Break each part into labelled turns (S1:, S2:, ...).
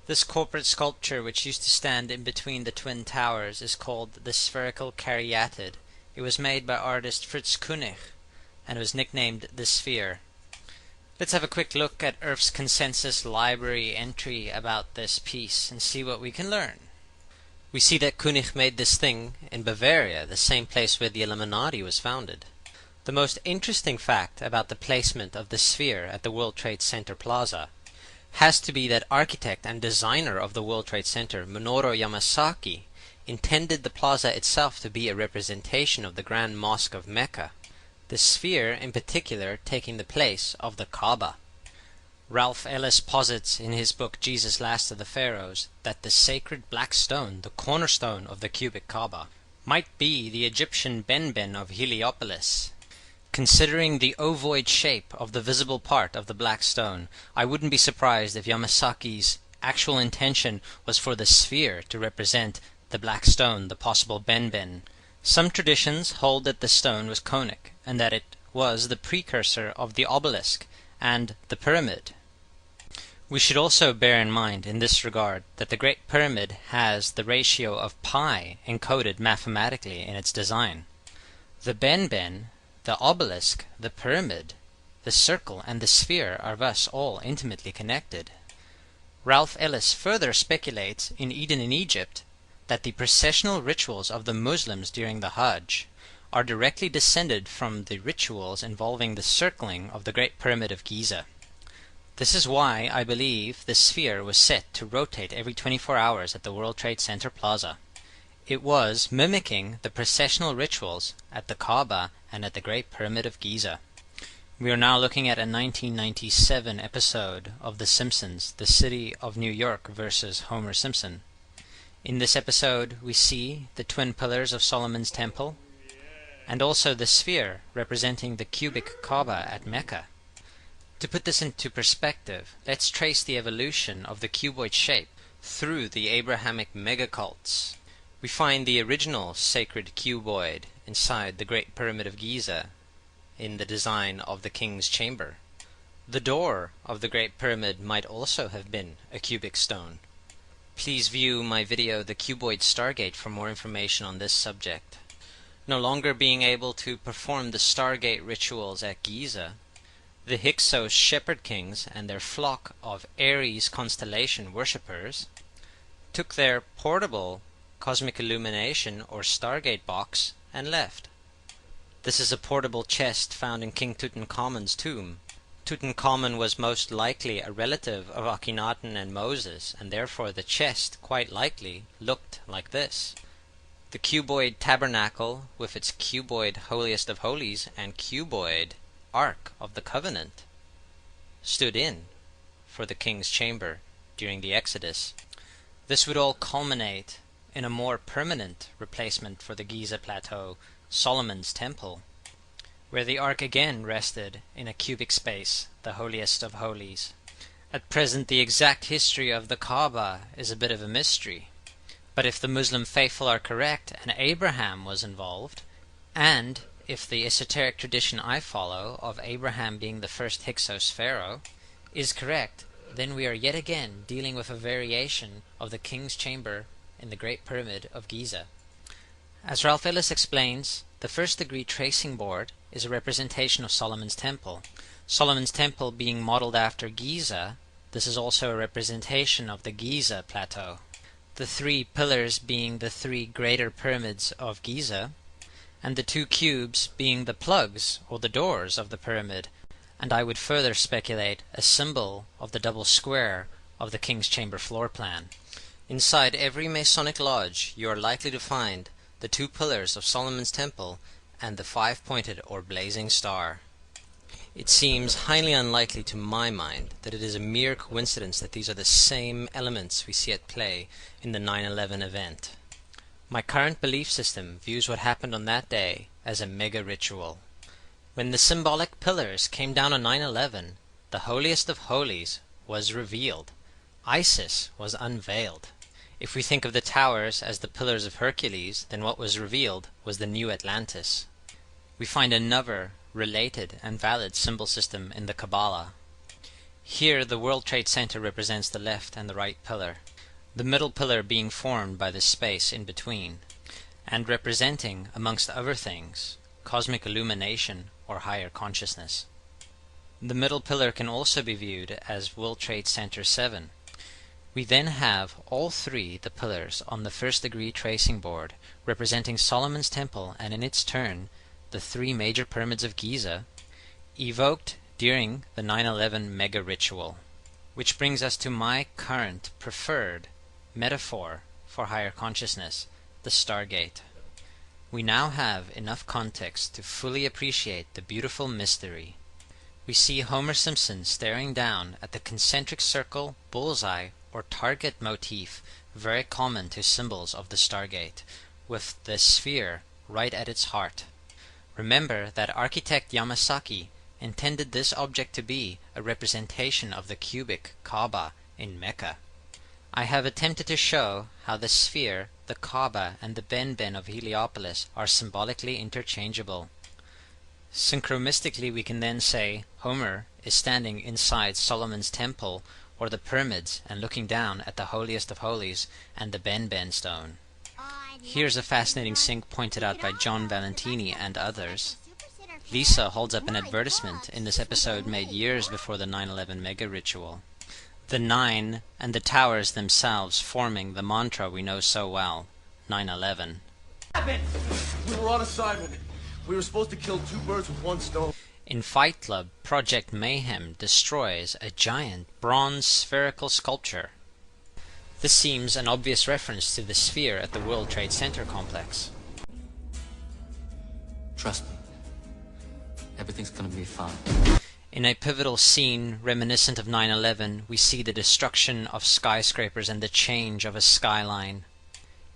S1: This corporate sculpture, which used to stand in between the twin towers, is called the spherical caryatid. It was made by artist Fritz Koenig and was nicknamed the Sphere. Let's have a quick look at Earth's consensus library entry about this piece and see what we can learn. We see that Koenig made this thing in Bavaria, the same place where the Illuminati was founded. The most interesting fact about the placement of the sphere at the World Trade Center Plaza has to be that architect and designer of the World Trade Center, Minoru Yamasaki, intended the plaza itself to be a representation of the Grand Mosque of Mecca, the sphere in particular taking the place of the Kaaba. Ralph Ellis posits in his book Jesus Last of the Pharaohs that the sacred black stone, the cornerstone of the cubic Kaaba, might be the Egyptian Benben of Heliopolis. Considering the ovoid shape of the visible part of the black stone, I wouldn't be surprised if Yamasaki's actual intention was for the sphere to represent the black stone, the possible Benben. Some traditions hold that the stone was conic, and that it was the precursor of the obelisk and the pyramid. We should also bear in mind in this regard that the Great Pyramid has the ratio of pi encoded mathematically in its design. The Benben, the obelisk, the pyramid, the circle, and the sphere are thus all intimately connected. Ralph Ellis further speculates in Eden in Egypt that the processional rituals of the Muslims during the Hajj are directly descended from the rituals involving the circling of the Great Pyramid of Giza. This is why I believe the sphere was set to rotate every 24 hours at the World Trade Center Plaza. It was mimicking the processional rituals at the Kaaba and at the Great Pyramid of Giza. We are now looking at a 1997 episode of The Simpsons, The City of New York versus Homer Simpson. In this episode, we see the twin pillars of Solomon's Temple, and also the sphere representing the cubic Kaaba at Mecca. To put this into perspective, let's trace the evolution of the cuboid shape through the Abrahamic megacults. We find the original sacred cuboid inside the Great Pyramid of Giza in the design of the King's Chamber. The door of the Great Pyramid might also have been a cubic stone. Please view my video The Cuboid Stargate for more information on this subject. No longer being able to perform the Stargate rituals at Giza, the Hyksos shepherd kings and their flock of Aries constellation worshippers took their portable cosmic illumination or Stargate box and left. This is a portable chest found in King Tutankhamun's tomb. Tutankhamun was most likely a relative of Akhenaten and Moses, and therefore the chest quite likely looked like this. The cuboid tabernacle with its cuboid holiest of holies and cuboid Ark of the Covenant stood in for the King's Chamber during the Exodus. This would all culminate in a more permanent replacement for the Giza Plateau, Solomon's Temple, where the Ark again rested in a cubic space, the holiest of holies. At present, the exact history of the Kaaba is a bit of a mystery. But if the Muslim faithful are correct and Abraham was involved, and if the esoteric tradition I follow of Abraham being the first Hyksos pharaoh is correct, then we are yet again dealing with a variation of the King's Chamber in the Great Pyramid of Giza. As Ralph Ellis explains, the first degree tracing board is a representation of Solomon's Temple. Solomon's Temple being modeled after Giza, this is also a representation of the Giza Plateau. The three pillars being the three greater pyramids of Giza, and the two cubes being the plugs or the doors of the pyramid, and I would further speculate a symbol of the double square of the King's Chamber floor plan. Inside every Masonic lodge you are likely to find the two pillars of Solomon's Temple and the five-pointed or blazing star. It seems highly unlikely to my mind that it is a mere coincidence that these are the same elements we see at play in the 9/11 event. My current belief system views what happened on that day as a mega ritual. When the symbolic pillars came down on 9/11, the holiest of holies was revealed. Isis was unveiled. If we think of the towers as the pillars of Hercules, then what was revealed was the new Atlantis. We find another related and valid symbol system in the Kabbalah. Here the World Trade Center represents the left and the right pillar, the middle pillar being formed by the space in between, and representing, amongst other things, cosmic illumination or higher consciousness. The middle pillar can also be viewed as World Trade Center 7. We then have all three the pillars on the first degree tracing board representing Solomon's Temple and in its turn the three major pyramids of Giza, evoked during the 9/11 mega ritual. Which brings us to my current preferred metaphor for higher consciousness, the Stargate. We now have enough context to fully appreciate the beautiful mystery. We see Homer Simpson staring down at the concentric circle, bullseye, or target motif very common to symbols of the Stargate, with the sphere right at its heart. Remember that architect Yamasaki intended this object to be a representation of the cubic Kaaba in Mecca. I have attempted to show how the sphere, the Kaaba, and the Ben of Heliopolis are symbolically interchangeable. Synchromistically, we can then say Homer is standing inside Solomon's Temple or the pyramids and looking down at the holiest of holies and the Ben stone. Here's a fascinating sync pointed out by John Valentini and others. Lisa holds up an advertisement in this episode made years before the 9/11 mega ritual. The 9 and the towers themselves forming the mantra we know so well, 9/11.
S2: We were on assignment. We were supposed to kill two birds with one stone.
S1: In Fight Club, Project Mayhem destroys a giant bronze spherical sculpture. This seems an obvious reference to the sphere at the World Trade Center complex.
S3: Trust me. Everything's gonna be fine.
S1: In a pivotal scene reminiscent of 9/11, we see the destruction of skyscrapers and the change of a skyline.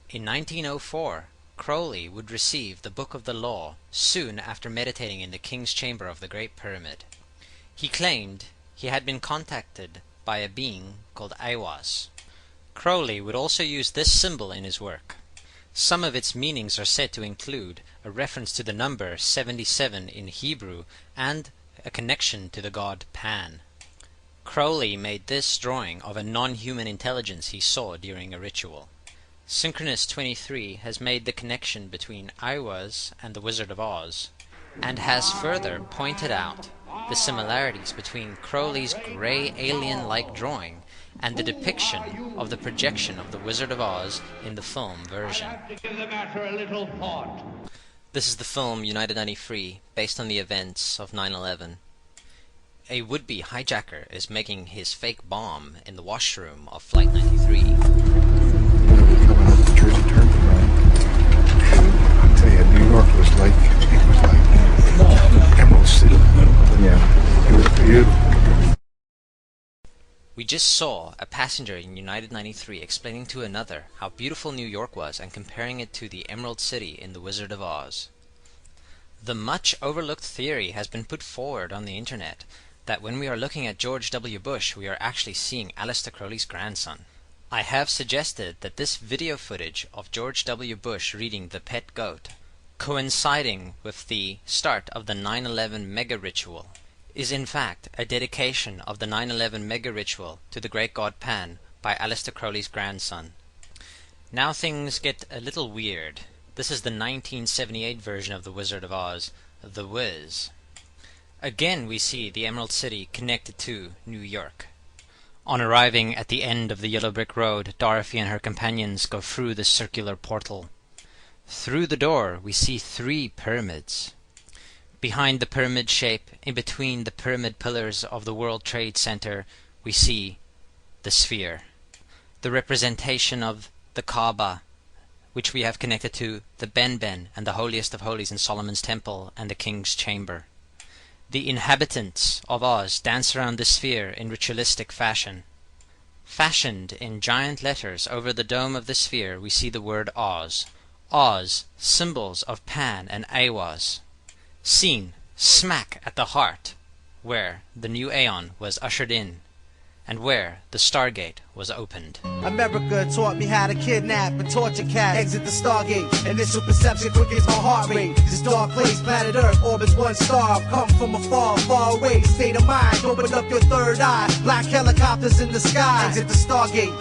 S1: In 1904, Crowley would receive the Book of the Law soon after meditating in the King's Chamber of the Great Pyramid. He claimed he had been contacted by a being called Aiwass. Crowley would also use this symbol in his work. Some of its meanings are said to include a reference to the number 77 in Hebrew and a connection to the god Pan. Crowley made this drawing of a non-human intelligence he saw during a ritual. Synchronous 23 has made the connection between Aiwass and the Wizard of Oz, and has further pointed out the similarities between Crowley's gray alien-like drawing and the depiction of the projection of the Wizard of Oz in the film version. This is the film United 93, based on the events of 9/11. A would-be hijacker is making his fake bomb in the washroom of Flight 93.
S4: Jersey Turnpike, right? I'll tell you, New York was like Emerald City. Yeah, it was beautiful.
S1: We just saw a passenger in United 93 explaining to another how beautiful New York was and comparing it to the Emerald City in The Wizard of Oz. The much overlooked theory has been put forward on the internet that when we are looking at George W. Bush, we are actually seeing Aleister Crowley's grandson. I have suggested that this video footage of George W. Bush reading The Pet Goat, coinciding with the start of the 9/11 mega ritual, is in fact a dedication of the 9/11 mega ritual to the great god Pan by Aleister Crowley's grandson. Now things get a little weird. This is the 1978 version of The Wizard of Oz, The Wiz. Again we see the Emerald City connected to New York. On arriving at the end of the yellow brick road, Dorothy and her companions go through the circular portal. Through the door we see 3 pyramids. Behind the pyramid shape, in between the pyramid pillars of the World Trade Center, we see the sphere, the representation of the Kaaba, which we have connected to the Ben and the holiest of holies in Solomon's Temple and the King's Chamber. The inhabitants of Oz dance around the sphere in ritualistic fashion. Fashioned in giant letters over the dome of the sphere, we see the word Oz. Oz, symbols of Pan and Aiwass. Seen smack at the heart, where the new Aeon was ushered in, and where the Stargate was opened.
S5: America taught me how to kidnap and torture cats. Exit the Stargate. Initial perception quick as my heart rate. This dark place, planet Earth, orbits one star. Come from afar, far away. State of mind, open up your third eye. Black helicopters in the sky. Exit the Stargate.